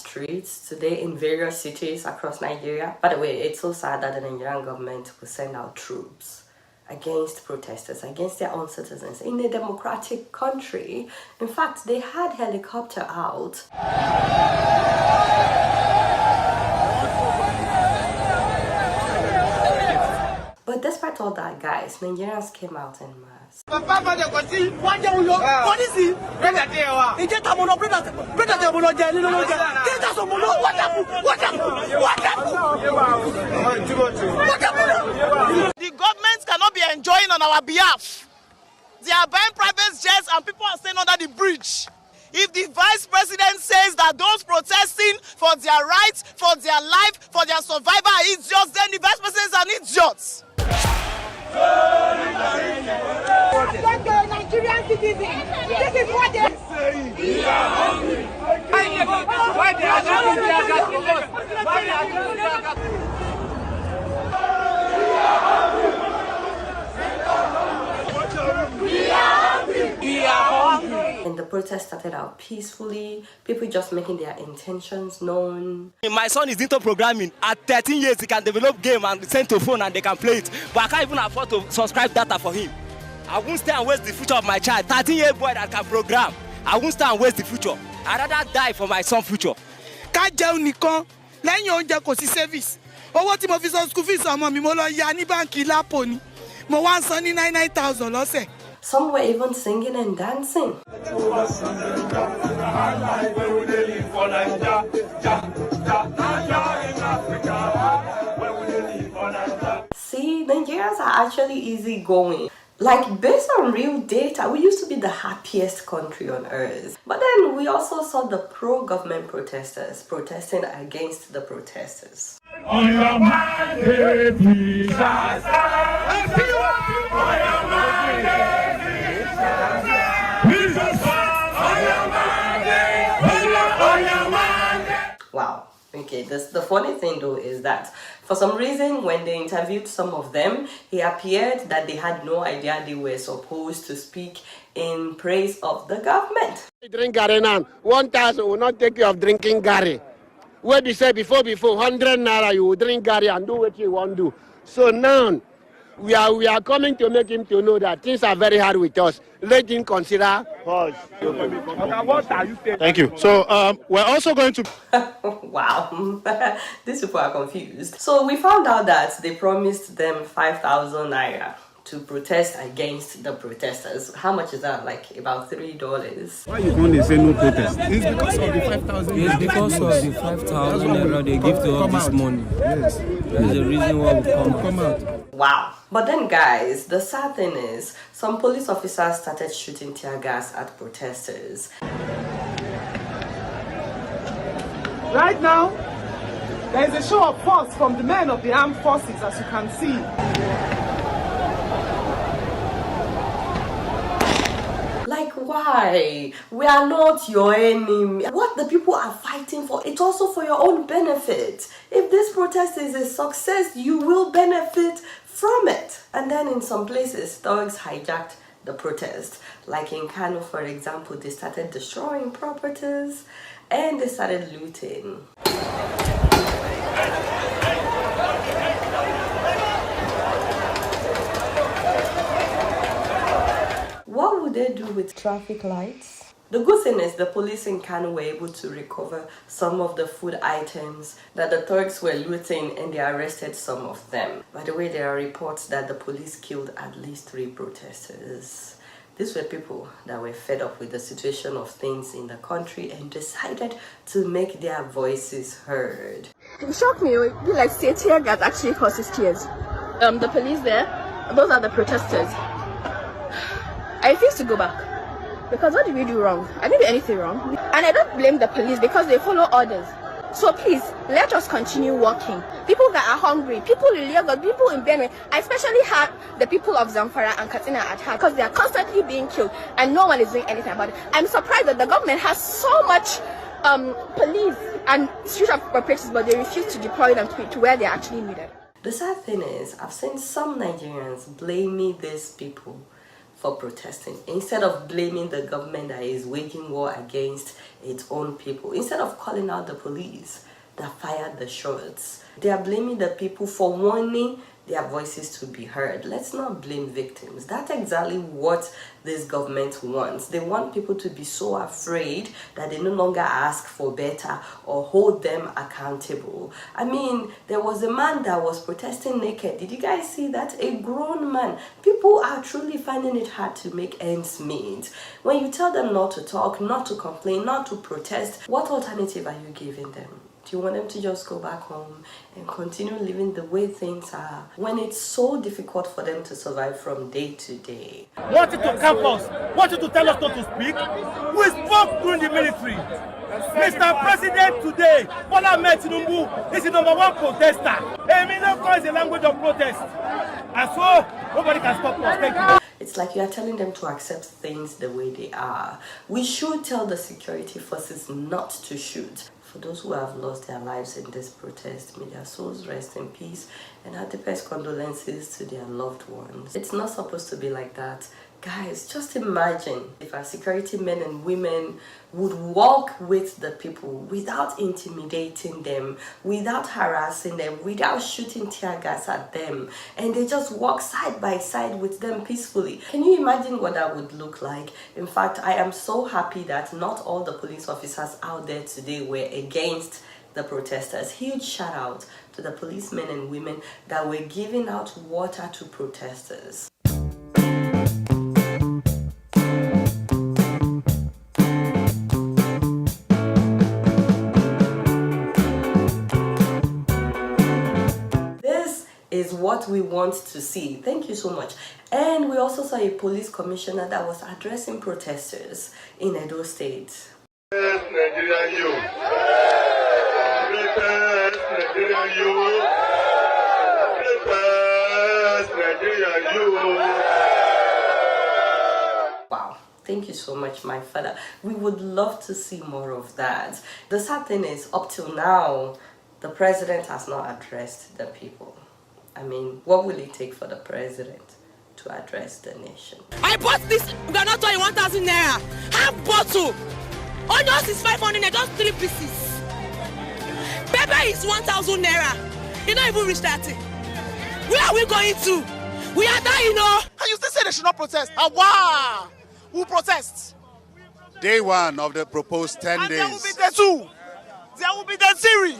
streets today in various cities across Nigeria. By the way, it's so sad that the Nigerian government will send out troops against protesters, against their own citizens in a democratic country. In fact, they had helicopter out. But despite all that, guys, Nigerians came out en masse. The government cannot be enjoying on our behalf. They are buying private jets and people are staying under the bridge. If the vice president says that those protesting for their rights, for their life, for their survival are idiots, then the vice president is an idiot. Nigerian citizens, this is what they say. We are hungry. Why they are not And the protest started out peacefully, people just making their intentions known. My son is into programming. At 13 years, he can develop game and send to phone and they can play it. But I can't even afford to subscribe data for him. I won't stay and waste the future of my child. 13-year-old boy that can program. I won't stay and waste the future. I'd rather die for my son's future. Can't jẹun nìkan lẹ́yìn oúnjẹ kò sí service. Owó tí mo fi san school fees ọmọ mi mo lọ yá ní báńkì Lápò ni. Mo wá ń san ní 99,000 lọ́sẹ̀. Some were even singing and dancing. See, Nigerians are actually easygoing. Like, based on real data, we used to be the happiest country on earth. But then we also saw the pro-government protesters protesting against the protesters. On your mind, please. On your mind, Wow. Okay, the funny thing though is that for some reason when they interviewed some of them, it appeared that they had no idea they were supposed to speak in praise of the government. Drink Gary now. 1,000 will not take you of drinking Gary. Where they say before 100 naira you will drink Gary and do what you want to do. So now we are coming to make him to know that things are very hard with us. Let him consider us. Thank you. So we're also going to... Wow, these people are confused. So we found out that they promised them 5,000 naira to protest against the protesters. How much is that? Like about $3. Why you going to say no protest? It's because of the 5,000. It's because of the 5,000 naira they give to us this morning. Yes. There's a reason why we come out. Wow. But then guys, the sad thing is, some police officers started shooting tear gas at protesters. Right now, there is a show of force from the men of the armed forces, as you can see. Like, why? We are not your enemy. What the people are fighting for, it's also for your own benefit. If this protest is a success, you will benefit from it. And then in some places, thugs hijacked the protest. Like in Kano, for example, they started destroying properties and they started looting. What would they do with traffic lights? The good thing is the police in Kano were able to recover some of the food items that the thugs were looting and they arrested some of them. By the way, there are reports that the police killed at least 3 protesters. These were people that were fed up with the situation of things in the country and decided to make their voices heard. It shocked me. It would be like tear gas actually causes tears. The police there, those are the protesters. I refuse to go back. Because what did we do wrong? I didn't do anything wrong. And I don't blame the police because they follow orders. So please, let us continue working. People that are hungry, people in Lagos, people in Benue, I especially had the people of Zamfara and Katsina at heart because they are constantly being killed and no one is doing anything about it. I'm surprised that the government has so much police and street operatives, but they refuse to deploy them to where they're actually needed. The sad thing is, I've seen some Nigerians blaming these people for protesting. Instead of blaming the government that is waging war against its own people, instead of calling out the police that fired the shots, they are blaming the people for wanting their voices to be heard. Let's not blame victims. That's exactly what this government wants. They want people to be so afraid that they no longer ask for better or hold them accountable. I mean, there was a man that was protesting naked. Did you guys see that? A grown man. People are truly finding it hard to make ends meet. When you tell them not to talk, not to complain, not to protest, what alternative are you giving them? Do you want them to just go back home and continue living the way things are when it's so difficult for them to survive from day to day? Wanted to camp us, wanted to tell us not to speak. We spoke during the military. Mr. President today, Bola Ahmed Tinubu is the #1 protester. Eminoko is the language of protest. And so, nobody can stop us. Thank you. It's like you are telling them to accept things the way they are. We should tell the security forces not to shoot. For those who have lost their lives in this protest, may their souls rest in peace, and our deepest condolences to their loved ones. It's not supposed to be like that. Guys, just imagine if our security men and women would walk with the people without intimidating them, without harassing them, without shooting tear gas at them, and they just walk side by side with them peacefully. Can you imagine what that would look like? In fact, I am so happy that not all the police officers out there today were against the protesters. Huge shout out to the policemen and women that were giving out water to protesters. Is what we want to see. Thank you so much. And we also saw a police commissioner that was addressing protesters in Edo State. Nigeria, you. Nigeria, you. Wow. Thank you so much, my father. We would love to see more of that. The sad thing is, up till now, the president has not addressed the people. I mean, what will it take for the president to address the nation? I bought this granite oil 1,000 naira. Half bottle. Onions is 500 naira, just 3 pieces. Pepper is 1,000 naira. You don't even reach 30. Where are we going to? We are dying, And you still say they should not protest? Wow! Who protest? Day one of the proposed 10 days. There will be day 2. There will be day 3.